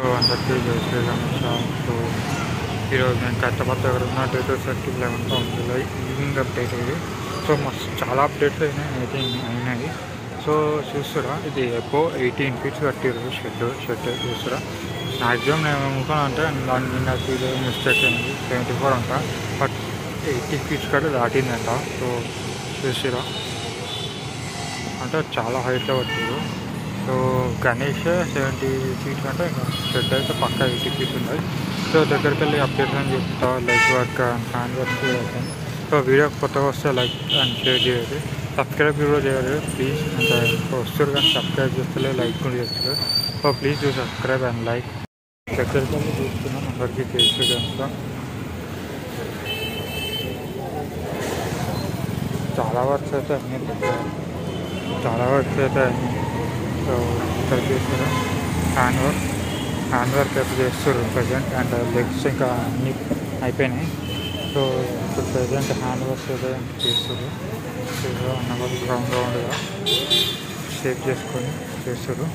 అందరికీ జై శ్రీరామ్. సో ఈరోజు నేను కష్టపడి దగ్గర ఉన్న డేట్ వచ్చేసరికి 11 జూలై ఈవినింగ్ అప్డేట్ ఇది. సో మస్తు చాలా అప్డేట్స్ అయినాయి. సో చూస్తురా, ఇది ఎపో 18 ఫీట్స్ కట్టిరు షెడ్ చూస్తురా. మ్యాక్సిమం నేను అనుకున్నాను అంటే నిన్న మిస్టేక్ అయింది, 74 అంట, బట్ 80 ఫీట్స్ కంటే దాటిందంట. సో చూస్తురా, అంటే చాలా హైట్లో కట్టిరు. సో గణేష్ 70 ఫీట్స్ అంటే ఇంకా షెడ్ అయితే పక్కా 80 ఫీట్స్ ఉన్నాయి. సో దగ్గరికి వెళ్ళి అప్డేట్స్ అని చెప్తా, like work and hand work చేయాలి. సో వీడియో కొత్తగా వస్తే లైక్ అండ్ షేర్ చేయాలి, సబ్స్క్రైబ్ కూడా చేయాలి ప్లీజ్. అంటే వస్తారు కానీ సబ్స్క్రైబ్ చేస్తలే, లైక్ కూడా చేస్తారు. So please do subscribe and like. దగ్గరికి వెళ్ళి చూస్తున్నాం అందరికీ తెలిసేదంతా. చాలా వర్క్స్ అయితే అన్నీ సో ఇక్కడ చేస్తారు హ్యాండ్ వర్క్ అయితే చేస్తారు ప్రజెంట్. అండ్ లెగ్స్ ఇంకా అన్నీ అయిపోయినాయి. సో ఇప్పుడు ప్రజెంట్ హ్యాండ్ వర్క్ అయితే చేస్తారు. అన్నవాళ్ళు రౌండ్గా షేప్ చేసుకొని చేస్తారు.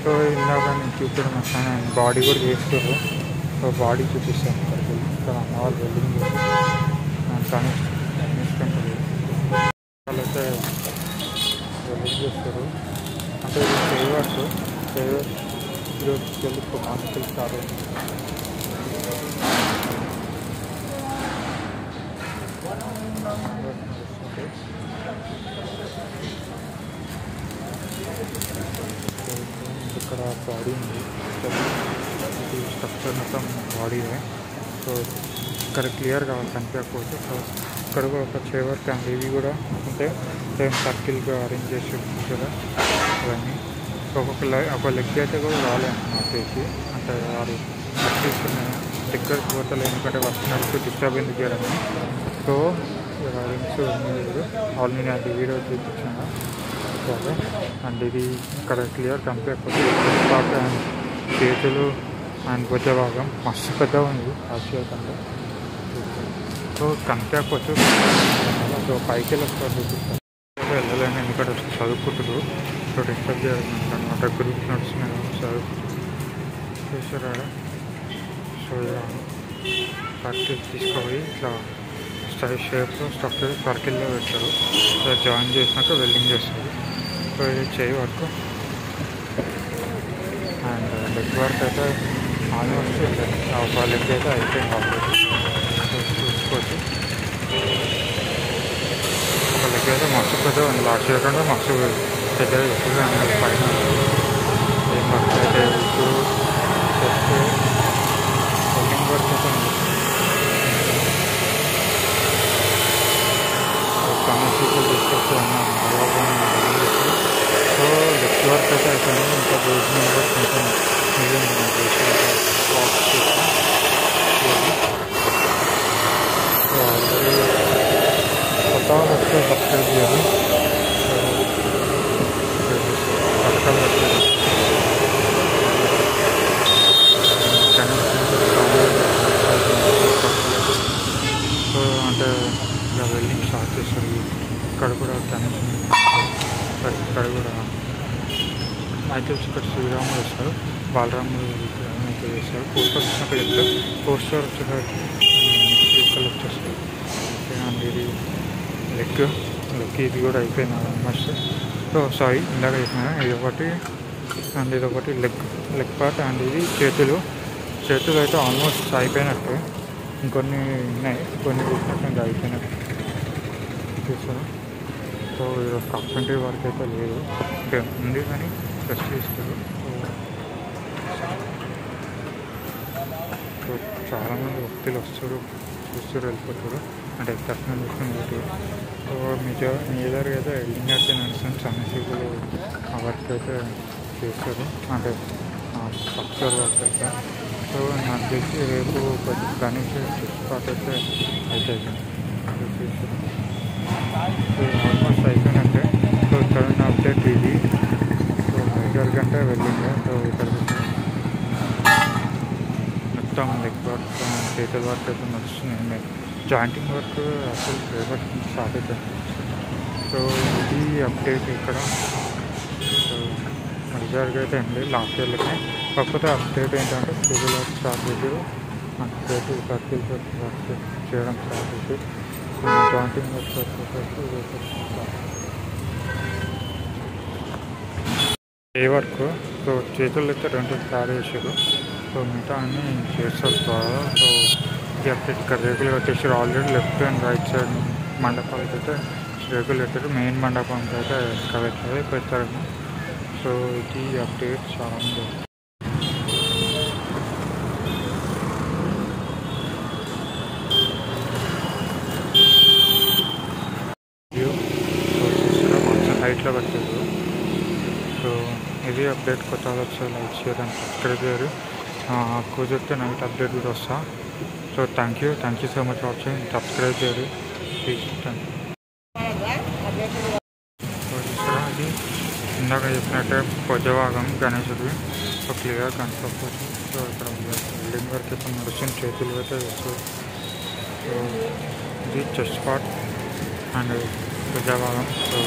సో ఇందాక నేను చూపించడం వస్తాను, బాడీ కూడా చేస్తారు. సో బాడీ చూపిస్తాను ఇక్కడికి. ఇక్కడ అన్నవాళ్ళు వెల్డింగ్ కానీ వాళ్ళైతే వెల్డింగ్ చేస్తారు. అంటే ఇది ఫేవర్స్ ఈరోజుకి వెళ్ళి మాస్కులు స్టార్ట్ అయింది. ఇక్కడ బాడీ ఉంది, ఇది స్ట్రక్చర్ మొత్తం బాడీనే. సో ఇక్కడ క్లియర్గా కనిపించకపోతే సో ఇక్కడ కూడా ఒక చేవర్ అండ్ ఇవి కూడా ఉంటే సేమ్ సర్కిల్గా అరేంజ్ చేసి కదా అవన్నీ. ఒక లెగ్ అయితే కూడా రాలేదు నాకు తెలిసి. అంటే వారు తీసుకున్నాను దగ్గరకు పోతలే, ఎందుకంటే వర్షనల్స్ డిస్టర్బ్ ఎందుకు చేయడని. సో రింగ్స్ లేదు ఆల్ నేను అది వీడియో చూపించాను. ఓకే, అండ్ ఇది ఇక్కడ క్లియర్ కనిపించకపోతే పాట అండ్ చేతులు అండ్ బొజ్జ భాగం మస్తు పెద్దగా ఉంది ఆశయ కంటే. సో కనిపించకపోవచ్చు. సో పైకి వెళ్ళొస్తారు చూపిస్తాను. వెళ్ళలేను ఎందుకంటే చదువుకుంటారు. సో డిస్టర్బ్ చేయడం అనమాట. గ్రూప్ నడుస్తున్నాయి చదువుకుంటారు. సో ఇలా సర్కిల్ తీసుకుపోయి ఇట్లా షేప్లో స్ట్రక్చర్ సర్కిల్లో పెట్టారు. సో జాయిన్ చేసినాక వెల్డింగ్ చేస్తారు. సో ఇది చేయి వర్క్ అండ్ లెగ్ వర్క్ అయితే ఆల్మోస్ట్ ఒక లెగ్ అయితే అయిపోయింది ఆల్రెడీ. సో చూసుకోవచ్చు, ఒక లెగ్ అయితే మస్తు పెద్దగా ఉంది. లాస్ట్ ఇయర్ కంటే మస్తు పెద్దగా ఎక్కువగా ఉంది. పైన ఏం వర్క్ అయితే ఇప్పుడు జస్ట్ వెల్డింగ్ వర్క్ అయితే ఉంది. కమర్షియల్ తీసుకొచ్చి అన్నాను. సో లెగ్ వర్క్ అయితే అయిపోయింది. ఇంకా బేస్మెంట్ వర్క్ కొంచెం మీడియం సో ఆల్రెడీ కొత్తగా వస్తే సబ్స్క్రైబ్ చేయాలి. పథకాలు వచ్చేది సో అంటే ఇలా వెల్డింగ్ స్టార్ట్ చేస్తారు. ఇక్కడ కూడా కనెక్షన్, ఇక్కడ కూడా అయితే ఇక్కడ శ్రీరాముడు వస్తారు, బాలరాముడు అయితే చేస్తారు. పోస్టర్ వచ్చినాక చెప్తారు. పోస్టర్ వచ్చేసరికి ఇక్కడ వచ్చేస్తారు. అండ్ ఇది లెగ్ ఇది కూడా అయిపోయింది ఆల్మోస్ట్. సో సారీ ఇందాక చెప్పినా, ఇదొకటి అండ్ ఇదొకటి లెగ్ పార్ట్. అండ్ ఇది చేతులు అయితే ఆల్మోస్ట్ అయిపోయినట్టు. ఇంకొన్ని ఉన్నాయి, కొన్ని చూసినట్టు ఇంకా అయిపోయినట్టు చూస్తాను. సో ఈరోజు కార్పెంటరీ వర్క్ అయితే లేదు, ఉంది కానీ రెస్ట్ చేస్తారు. సో చాలామంది వ్యక్తులు వస్తారు, చూస్తారు, వెళ్ళిపోతారు. అంటే దర్శనం చూసుకుని పోతారు. సో మేజర్గా అయితే వెల్డింగ్ అయితే నడుస్తుంది. సన్నసీకులు ఆ వర్క్ అయితే చేస్తారు, అంటే స్ట్రక్చర్ వర్క్ అయితే. సో నాకు తెలిసి రేపు గణేష్ పార్ట్ అయితే అవుతుంది. సో ఆల్మోస్ట్ అయిపోయినట్టే. సో ఇక్కడ ఉన్న అప్డేట్ ఇది. సో మేజర్ కంటే వెళ్ళింది. సో ఇక్కడ మొత్తం లెగ్ వర్క్ చేతుల వర్క్ అయితే నడుస్తుంది. జాయింటింగ్ వర్క్ అసలు రేపటి నుంచి స్టార్ట్ అవుతుంది. సో ఇది అప్డేట్ ఇక్కడ. సో మేజర్గా అయితే ఏం లేదు, లాస్ట్ ఇయర్లకే కాకపోతే అప్డేట్ ఏంటంటే సివిల్ వర్క్ స్టార్ట్ చేసారు, అప్డేట్ సర్కిల్ వర్క్ చేయడం స్టార్ట్ చేసి జాయింటింగ్ వర్క్ ఏ వర్క్. సో చేతులు అయితే 2 స్టార్ట్ చేసారు. సో మిగతా అన్నీ చేస్తారు త్వరగా. సో ఇది అప్డేట్ ఇక్కడ రేకులు కట్టేసారు already. Left and right side మండపాలకి అయితే రేకులు కట్టారు. మెయిన్ మండపానికి అయితే కవెట్లే పెడతారేమో. సో ఇది అప్డేట్ చాలా ఉంది. కొంచెం హైట్లో పెట్టారు. సో ఇది అప్డేట్. కొత్త వచ్చే లైక్ షేర్ అండ్ సబ్స్క్రైబ్ చేయరు. కుదిరితే నైట్ అప్డేట్ కూడా వస్తా. So thank you so much watching. Subscribe చేయరు ప్లీజ్. Thank you. సో చూసారా, అది ఇందాక చెప్పినట్టే భుజభాగం గణేశుడి. సో క్లియర్ కనిపించవచ్చు. సో ఇక్కడ బిల్డింగ్ వరకు అయితే నడుస్తుంది, చేతులు అయితే వేస్తారు. సో ఇది చెస్ట్ పార్ట్ అండ్ భుజభాగం. సో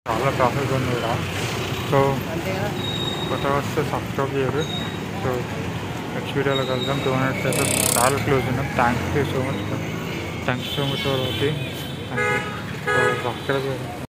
చాలా ప్రాసెస్ ఉంది ఇక్కడ. సో కొత్త వస్తే సబ్స్క్రైబ్ చేయరు. సో నెక్స్ట్ వీడియోలో కలుద్దాం. 2 minutes అయితే చాలా క్లోజ్ ఉన్నాం. Thank you so much for watching. Thank you. So subscribe చేయరు.